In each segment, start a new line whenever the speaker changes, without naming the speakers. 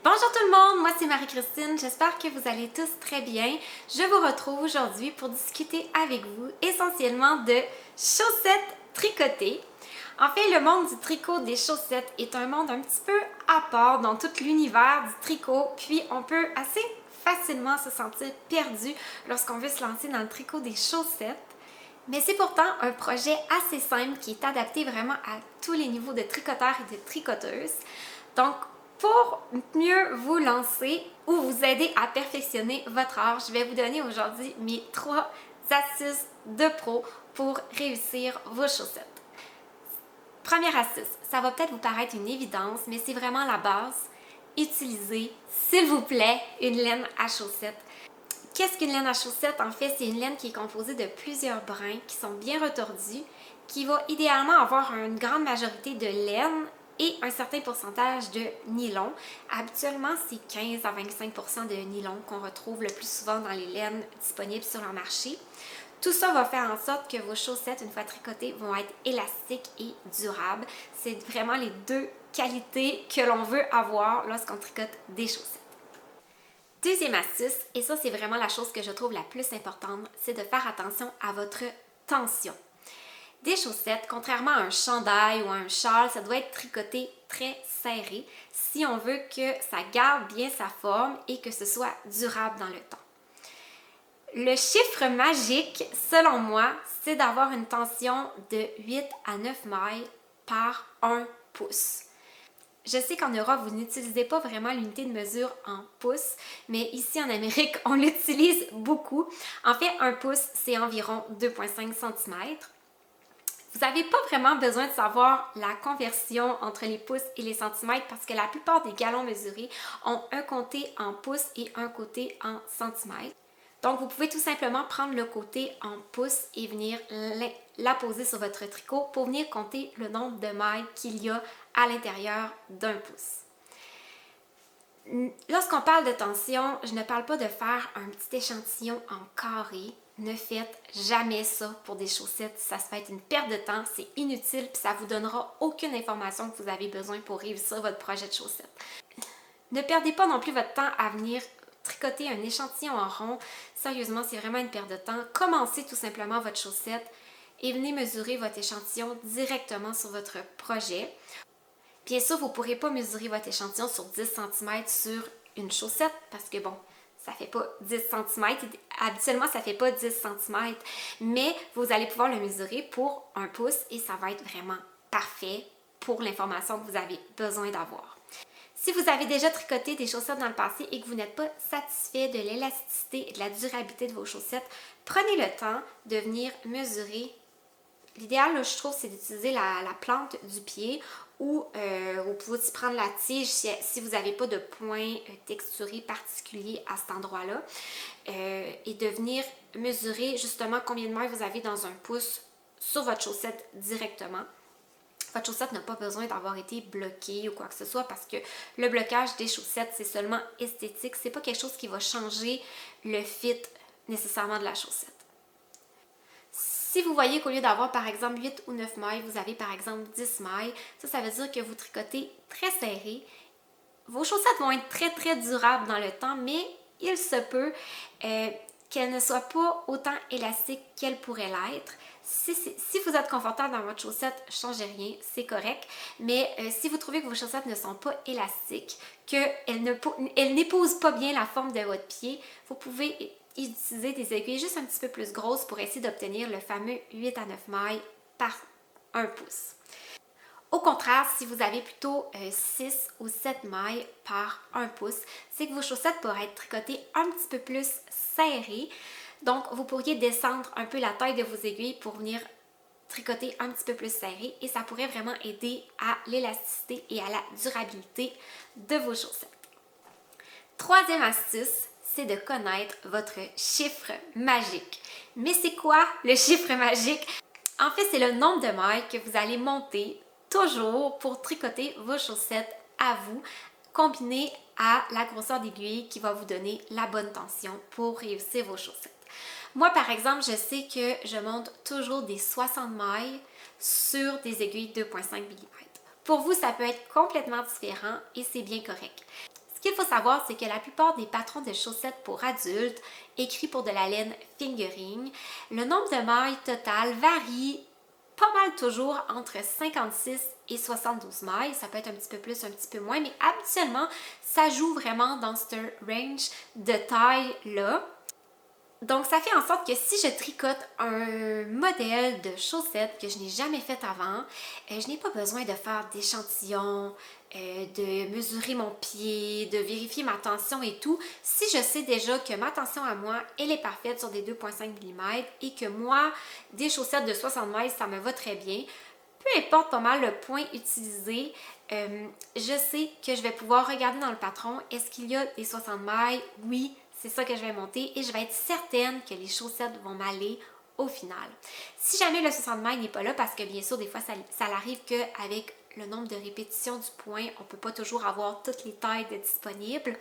Bonjour tout le monde, moi c'est Marie-Christine, j'espère que vous allez tous très bien. Je vous retrouve aujourd'hui pour discuter avec vous essentiellement de chaussettes tricotées. En fait, le monde du tricot des chaussettes est un monde un petit peu à part dans tout l'univers du tricot, puis on peut assez facilement se sentir perdu lorsqu'on veut se lancer dans le tricot des chaussettes. Mais c'est pourtant un projet assez simple qui est adapté vraiment à tous les niveaux de tricoteurs et de tricoteuses. Donc, pour mieux vous lancer ou vous aider à perfectionner votre art, je vais vous donner aujourd'hui mes 3 astuces de pro pour réussir vos chaussettes. Première astuce, ça va peut-être vous paraître une évidence, mais c'est vraiment la base. Utilisez, s'il vous plaît, une laine à chaussettes. Qu'est-ce qu'une laine à chaussettes? En fait, c'est une laine qui est composée de plusieurs brins qui sont bien retordus, qui va idéalement avoir une grande majorité de laine et un certain pourcentage de nylon. Habituellement, c'est 15 à 25% de nylon qu'on retrouve le plus souvent dans les laines disponibles sur le marché. Tout ça va faire en sorte que vos chaussettes, une fois tricotées, vont être élastiques et durables. C'est vraiment les deux qualités que l'on veut avoir lorsqu'on tricote des chaussettes. Deuxième astuce, et ça c'est vraiment la chose que je trouve la plus importante, c'est de faire attention à votre tension. Des chaussettes, contrairement à un chandail ou à un châle, ça doit être tricoté très serré si on veut que ça garde bien sa forme et que ce soit durable dans le temps. Le chiffre magique, selon moi, c'est d'avoir une tension de 8 à 9 mailles par 1 pouce. Je sais qu'en Europe, vous n'utilisez pas vraiment l'unité de mesure en pouces, mais ici en Amérique, on l'utilise beaucoup. En fait, 1 pouce, c'est environ 2,5 cm. Vous n'avez pas vraiment besoin de savoir la conversion entre les pouces et les centimètres parce que la plupart des galons mesurés ont un côté en pouces et un côté en centimètres. Donc, vous pouvez tout simplement prendre le côté en pouces et venir la poser sur votre tricot pour venir compter le nombre de mailles qu'il y a à l'intérieur d'un pouce. Lorsqu'on parle de tension, je ne parle pas de faire un petit échantillon en carré. Ne faites jamais ça pour des chaussettes. Ça se fait être une perte de temps, c'est inutile et ça ne vous donnera aucune information que vous avez besoin pour réussir votre projet de chaussettes. Ne perdez pas non plus votre temps à venir tricoter un échantillon en rond. Sérieusement, c'est vraiment une perte de temps. Commencez tout simplement votre chaussette et venez mesurer votre échantillon directement sur votre projet. Bien sûr, vous ne pourrez pas mesurer votre échantillon sur 10 cm sur une chaussette parce que bon, ça ne fait pas 10 cm. Habituellement, ça ne fait pas 10 cm, mais vous allez pouvoir le mesurer pour 1 pouce et ça va être vraiment parfait pour l'information que vous avez besoin d'avoir. Si vous avez déjà tricoté des chaussettes dans le passé et que vous n'êtes pas satisfait de l'élasticité et de la durabilité de vos chaussettes, prenez le temps de venir mesurer. L'idéal, je trouve, c'est d'utiliser la plante du pied ou vous pouvez aussi prendre la tige si vous n'avez pas de point texturé particulier à cet endroit-là et de venir mesurer justement combien de mailles vous avez dans un pouce sur votre chaussette directement. Votre chaussette n'a pas besoin d'avoir été bloquée ou quoi que ce soit parce que le blocage des chaussettes, c'est seulement esthétique. C'est pas quelque chose qui va changer le fit nécessairement de la chaussette. Si vous voyez qu'au lieu d'avoir par exemple 8 ou 9 mailles, vous avez par exemple 10 mailles, ça veut dire que vous tricotez très serré. Vos chaussettes vont être très très durables dans le temps, mais il se peut qu'elles ne soient pas autant élastiques qu'elles pourraient l'être. Si vous êtes confortable dans votre chaussette, changez rien, c'est correct. Mais si vous trouvez que vos chaussettes ne sont pas élastiques, qu'elles n'épousent pas bien la forme de votre pied, vous pouvez utiliser des aiguilles juste un petit peu plus grosses pour essayer d'obtenir le fameux 8 à 9 mailles par 1 pouce. Au contraire, si vous avez plutôt 6 ou 7 mailles par 1 pouce, c'est que vos chaussettes pourraient être tricotées un petit peu plus serrées. Donc, vous pourriez descendre un peu la taille de vos aiguilles pour venir tricoter un petit peu plus serré et ça pourrait vraiment aider à l'élasticité et à la durabilité de vos chaussettes. Troisième astuce, c'est de connaître votre chiffre magique. Mais c'est quoi le chiffre magique? En fait, c'est le nombre de mailles que vous allez monter toujours pour tricoter vos chaussettes à vous, combiné à la grosseur d'aiguille qui va vous donner la bonne tension pour réussir vos chaussettes. Moi, par exemple, je sais que je monte toujours des 60 mailles sur des aiguilles 2,5 mm. Pour vous, ça peut être complètement différent et c'est bien correct. Ce qu'il faut savoir, c'est que la plupart des patrons de chaussettes pour adultes, écrits pour de la laine fingering, le nombre de mailles total varie pas mal toujours entre 56 et 72 mailles. Ça peut être un petit peu plus, un petit peu moins, mais habituellement, ça joue vraiment dans ce range de taille-là. Donc, ça fait en sorte que si je tricote un modèle de chaussettes que je n'ai jamais fait avant, je n'ai pas besoin de faire d'échantillons, de mesurer mon pied, de vérifier ma tension et tout. Si je sais déjà que ma tension à moi, elle est parfaite sur des 2,5 mm et que moi, des chaussettes de 60 mailles, ça me va très bien, peu importe pas mal le point utilisé, je sais que je vais pouvoir regarder dans le patron, est-ce qu'il y a des 60 mailles? Oui, c'est ça que je vais monter et je vais être certaine que les chaussettes vont m'aller au final. Si jamais le 60 mailles n'est pas là, parce que bien sûr, des fois, ça arrive qu'avec le nombre de répétitions du point, on ne peut pas toujours avoir toutes les tailles disponibles.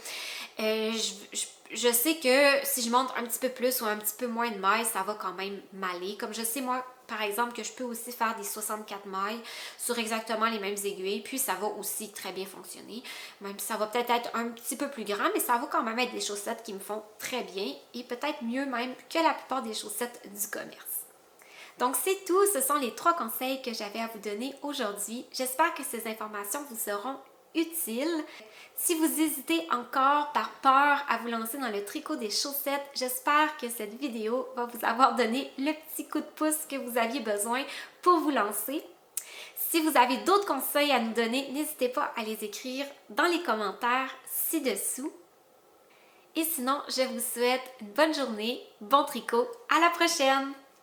Je sais que si je monte un petit peu plus ou un petit peu moins de mailles, ça va quand même m'aller. Comme je sais, moi, par exemple, que je peux aussi faire des 64 mailles sur exactement les mêmes aiguilles, puis ça va aussi très bien fonctionner. Même si ça va peut-être être un petit peu plus grand, mais ça va quand même être des chaussettes qui me font très bien et peut-être mieux même que la plupart des chaussettes du commerce. Donc c'est tout, ce sont les 3 conseils que j'avais à vous donner aujourd'hui. J'espère que ces informations vous seront utiles. Si vous hésitez encore par peur à vous lancer dans le tricot des chaussettes, j'espère que cette vidéo va vous avoir donné le petit coup de pouce que vous aviez besoin pour vous lancer. Si vous avez d'autres conseils à nous donner, n'hésitez pas à les écrire dans les commentaires ci-dessous. Et sinon, je vous souhaite une bonne journée, bon tricot, à la prochaine!